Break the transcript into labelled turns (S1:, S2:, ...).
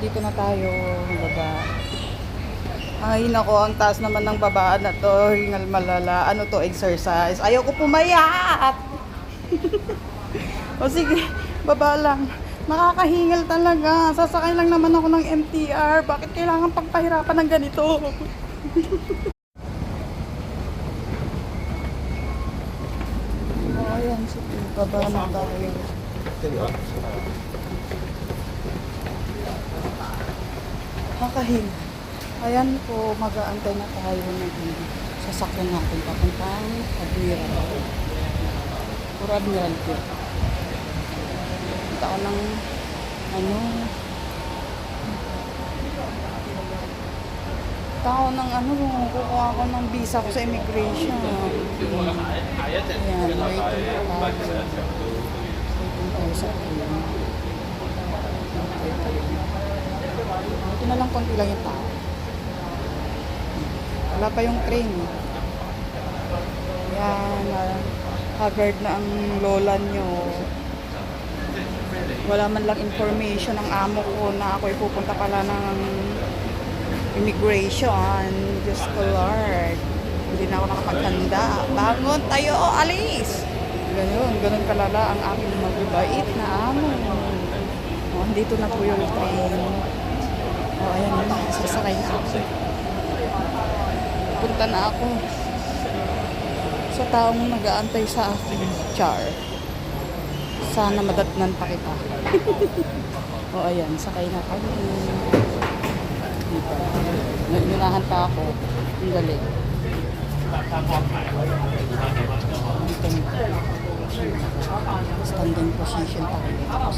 S1: dito na tayo. Baba. Ay, nako, ang taas naman ng babaan na to. Hingal malala. Ano to, exercise? Ayaw ko pumayat! O sige, baba lang. Nakakahingal talaga. Sasakay lang naman ako ng MTR. Bakit kailangan pagpahirapan ng ganito? Oh, ayan. Sige, baba na tayo. Nakakahingal. Ayan po, mag-aantay na tayo ng sasakyan natin papuntang Admiral. Puro Admiral po. Punta ako ng kukuha ako ng visa ko sa immigration. Ayan, waiting po tayo. Waiting tayo sa train. Ito na lang, konti lang yung tao. Wala pa yung train. Yan, haggard na ang lola nyo. Wala man lang information ng amo ko na ako'y pupunta pala ng immigration. Diyos ko Lord. Hindi na ako nakapaghanda. Bangon tayo, alis! Ganun kalala ang aking mababait na amo. Oh, andito na po yung train. Oh, ayan na, sasakay na ako. Punta na ako sa taong nag-aantay sa akin. Char. Sana madatnan pa kita. O ayan, sakay na kami. Diba? Nagunahan pa ako. Ang galing. Standing position tayo. Tapos